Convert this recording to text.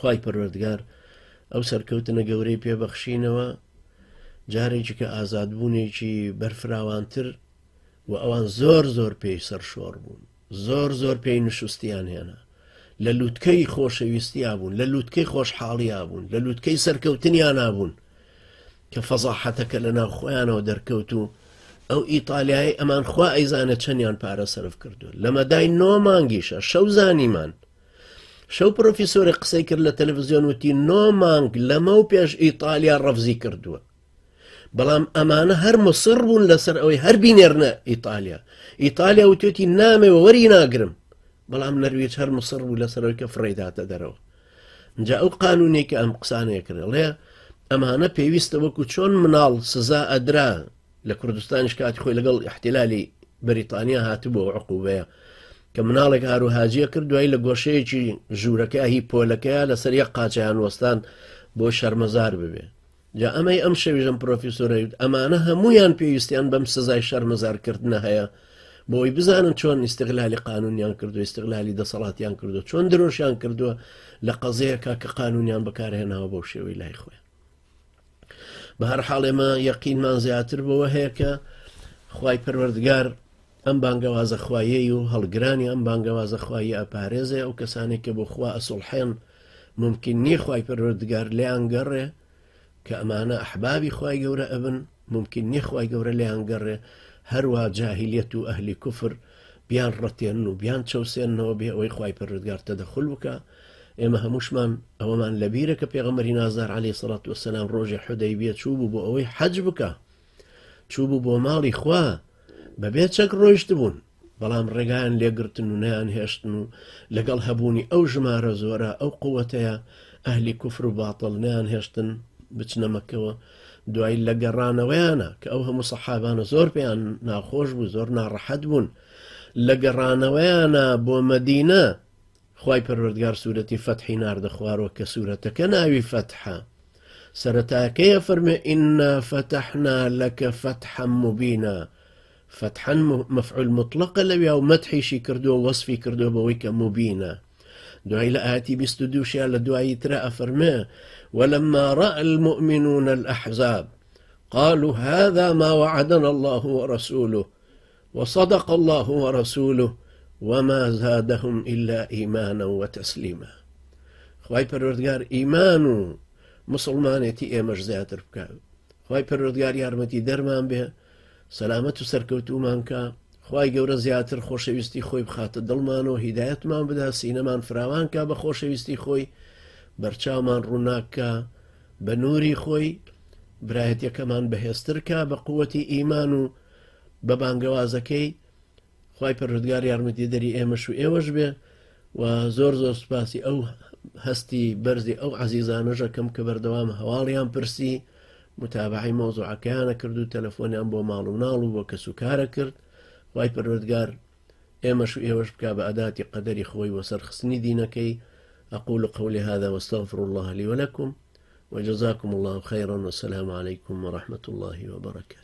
خوای پەروەردگار ئەو سەرکەوتنە گەورەی پێبەخشینەوە جارێکی کە ئازادبوونێکی بەرفراوانتر و ئەوان زۆر پێی سەرشۆڕ بوون، زۆر پێی نشستیان هێنا، لە لووتکەی خۆشەویستیا بوون، لە لووتکەی خۆشحاڵیا بوون، لە لووتکەی سەرکەوتنیان نابوون کە فەزاحەتەکە لە ناو خۆیانەوە دەرکەوت و ئەو ئیتالیایی ئەمان خوا ئەیزانە چەندیان پارە سەرف کردو لە مەدای 9 مانگیشە شەو زانیمان شەو پرۆفیسۆری قسەی کرد لە تەلەڤیزیۆن وتی 9 مانگ لەمە و پێش ئیتالیا ڕەفزی کردووە، بەڵام ئەمانە هەر مصر بوون لەسەر ئەوەی هەر بینێرنە ئیتالیا وتێتی نامەوە وەری ناگرم، بەڵام نەرویج هەر مصر بوو لەسەرەوەی کە فڕێداتە دەرەوە. جا ئەو قانونێک کە ئەم قسانەیە کرد لێ ئەمانە پێویستە وەکو چۆن مناڵ سزا ئەدرا لە کوردستانیش کاتی خۆی لەگەڵ احتیلالی بەریتانیا هاتبووە عقوبەیە کە مناڵێک هاروهاجیە کرد دوایی لە گۆشەیەکی ژوورەکە هی پۆلەکەیە لەسەر یەک قاچیان وەستان بۆ شەرمەزار ببێ. جا ئەمەی ئەم شەویژەم پرۆفیسۆرەوت ئەمانە هەمویان پێویستیان بەم سزای شەرمەزارکردنە هەیە بۆی بزانن چۆن ئیستیغلالی قانونیان کردو، ئیستیغلالی دەسەڵاتیان کردو، چۆن درۆشیان کردووە لە قەزەیەکە کە قانونیان بەکارهێناوە بەو شێوەی لای خۆیان. بە هەر حاڵ ئێمە یەقینمان زیاتر بەوە هەیە کە خوای پەروەردگار ئەم بانگەوازە خوایەی و هەڵگرانی ئەم بانگەوازە خوایی ئەپارێزێ ئەو کەسانێک کە بۆ خوا ئەسوڵحێن ممکن نییە خوای پەروەردگار لێیان گەڕێ کە ئەمانە ئەحبابی خوای گەورە ئەبن، ممکن نییە خوای گەورە لێیان گەڕێ هەروە جاهیلیەت و ئەهلی کوفر بیان ڕەتێن و بیان چەوسێنەوە بێ ئەوەی خوای پەروەردگار تەدەخول بکە. ئێمە هەمووشمان ئەوەمان لەبیرە کە پێغەمبەری نازدار عەلەیهی سەڵات وەسەلام ڕۆژی حودەیبیە چوو بوو بۆ ئەوەی حەج بکە، چوو بوو بۆ ماڵی خوا بەبێ چەک ڕۆیشت بوون، بەڵام ڕێگایان لێگرتن و نەیان هێشتن و لەگەڵ هەبوونی ئەو ژمارە زۆرە ئەو قووەتەیە ئەهلی کوفر و باتڵ نەیان هێشتن بچنە مەکەوە. دوای لە گەڕانەوەیانە کە ئەو هەموو سەحابانە زۆر پێیان ناخۆش بوو، زۆر ناڕەحەت بوون، لە گەڕانەوەیانە بۆ مەدینە خوای پەروەردگار سوورەتی فەتحی ناردە خوارەوە کە سوورەتەکە ناوی فەتحە. سەرەتاکەیە فەرمێ ئینا فەتەحنا لەکە فەتحەن موبینە، فەتحەن مەفعول مطلقە لەوێ و مەدحیشی کردووە وەصفی کردووە بەوەی کە موبینە. دوای لە ئاەتی 22 لە دوایی ترە ئەفەرمێ ولما رأى المؤمنون الأحزاب قالوا هذا ما وعدنا الله ورسوله وصدق الله ورسوله وما زادهم إلا إيمانا وتسليما. خواهی پەروەردگار ئیمان و مسلمانێتی ئێمەش زیاتر بکە، خواهی پەروەردگار یارمەتی دەرمان بێ، سەلامەت و سەرکەوتومان کە، خواهی گەورە زیاتر خۆشەویستی خۆی بخاتە دڵمانەوە، هیدایەتمان بدا، سینەمان فراوان کە بە خۆشەویستی خۆی، بەرچاومان ڕووناکە بە نووری خۆی، برایەتیەکەمان بەهێزتر کە بە قووەتی ئیمان و بە بانگەوازەکەی. خوای پەروەردگار یارمەتی دەری ئێمەش و ئێوەش بێ و زۆر سوپاسی ئەو هەستی بەرزی ئەو عەزیزانەژەکەم کە بەردەوام هەواڵیان پرسی، متابعی مۆزوعەکەیانە کرد و تەلەفۆنیان بۆ ماڵ و ناڵ و بۆ کەسوکارە کرد. خوای پەروەردگار ئێمەش و ئێوەش بکە بە ئەداتی قەدەری خۆی وەسەرخستنی دینەکەی. أقول قولي هذا واستغفر الله لي ولكم وجزاكم الله خيرا والسلام عليكم ورحمة الله وبركاته.